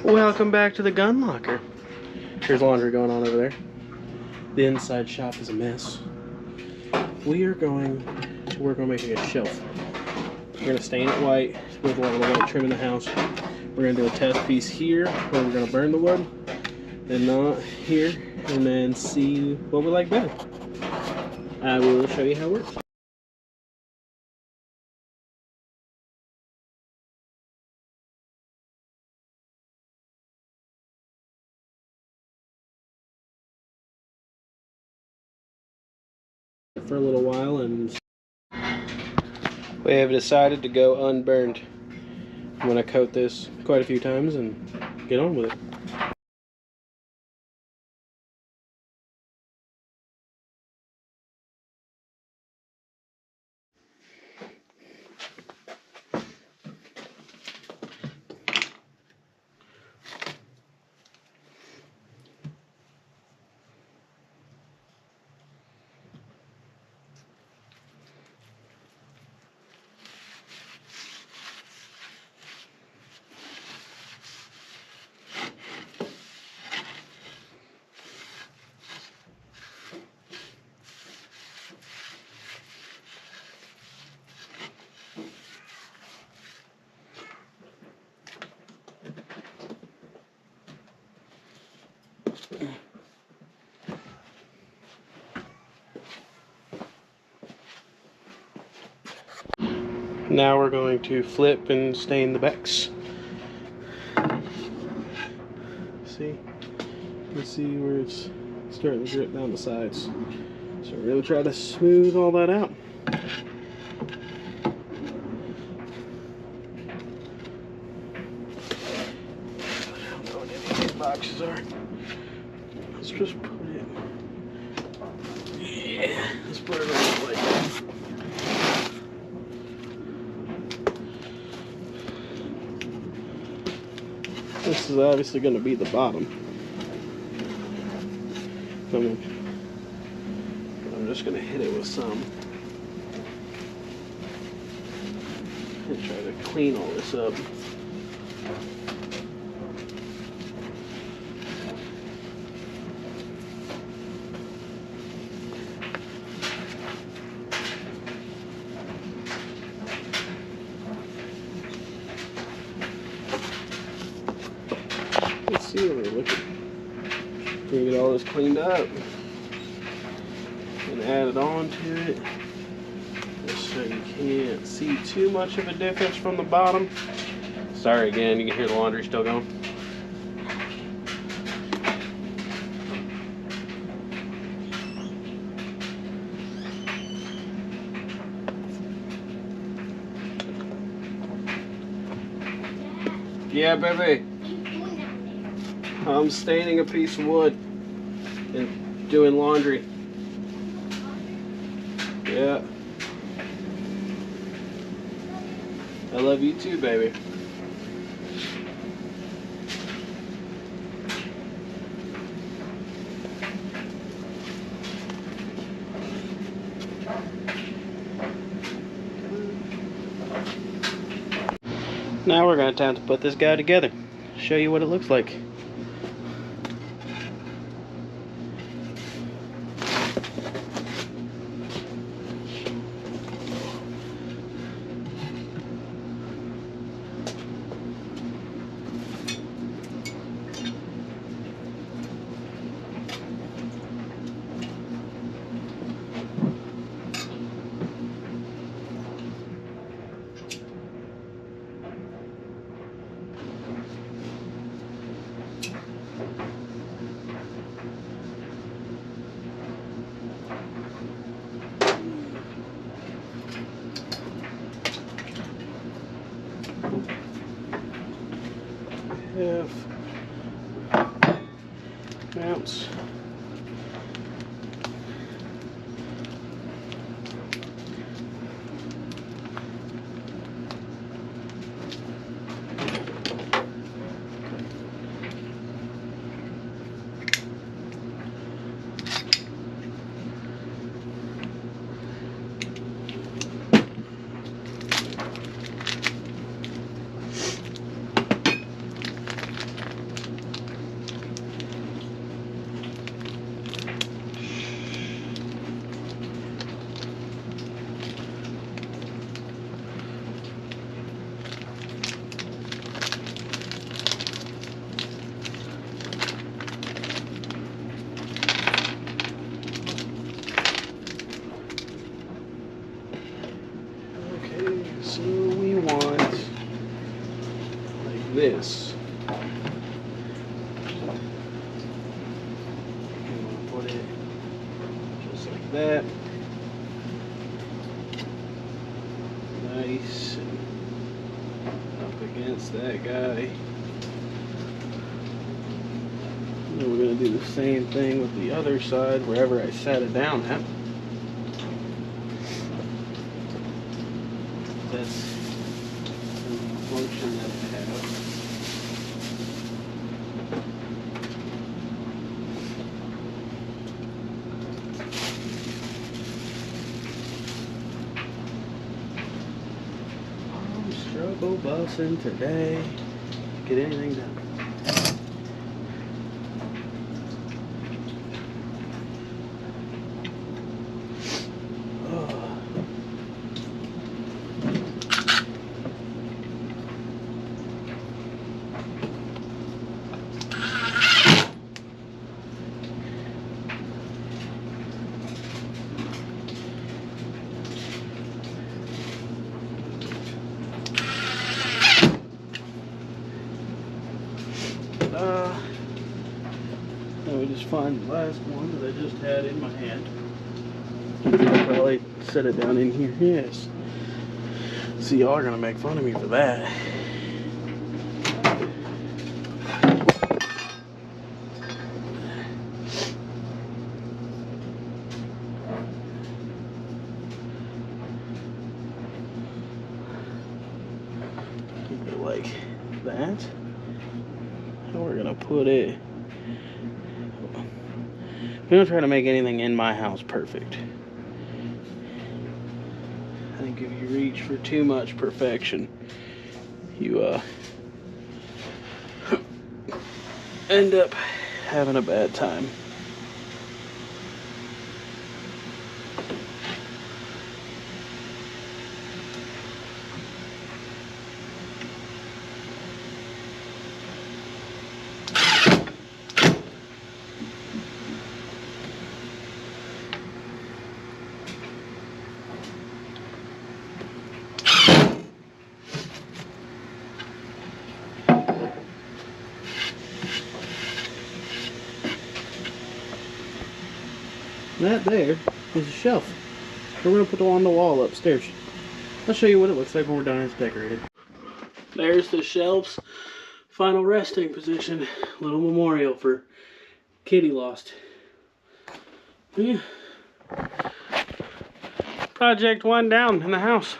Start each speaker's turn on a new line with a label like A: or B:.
A: Welcome back to the gun locker. There's laundry going on over there. The inside shop is a mess. We are going to work on making a shelf. We're going to stain it white with a lot of the white trim in the house. We're going to do a test piece here where we're going to burn the wood and not here, and then see what we like better. I will show you how it works. For a little while, and we have decided to go unburned. I'm going to coat this quite a few times and get on with it. Now we're going to flip and stain the backs. See? You can see where it's starting to drip down the sides. So we're going to try to smooth all that out. I don't know what any of these boxes are. Let's just put it. Yeah, let's put it on the plate. This is obviously going to be the bottom. I'm just going to hit it with some and try to clean all this up. Let's see what we're looking. We get all this cleaned up and add it on to it, just so you can't see too much of a difference from the bottom. Sorry again, you can hear the laundry still going. Yeah, baby. I'm staining a piece of wood and doing laundry. Yeah. I love you too, baby. Now we're going to attempt to put this guy together. Show you what it looks like. Have mounts. this. I'm gonna put it just like that. Nice and up against that guy. And then we're going to do the same thing with the other side wherever I sat it down at. That's the function that I have. Struggle bussing today. Get anything done. Now we just find the last one that I just had in my hand. I'll probably set it down in here. Yes. See, y'all are gonna make fun of me for that. Keep it like that. And we're gonna put it. We don't try to make anything in my house perfect. I think if you reach for too much perfection, you end up having a bad time. That there is a shelf. We're going to put it on the wall upstairs. I'll show you what it looks like when we're done. It's decorated. There's the shelf's final resting position. Little memorial for Kitty lost. Yeah. Project 1 down in the house.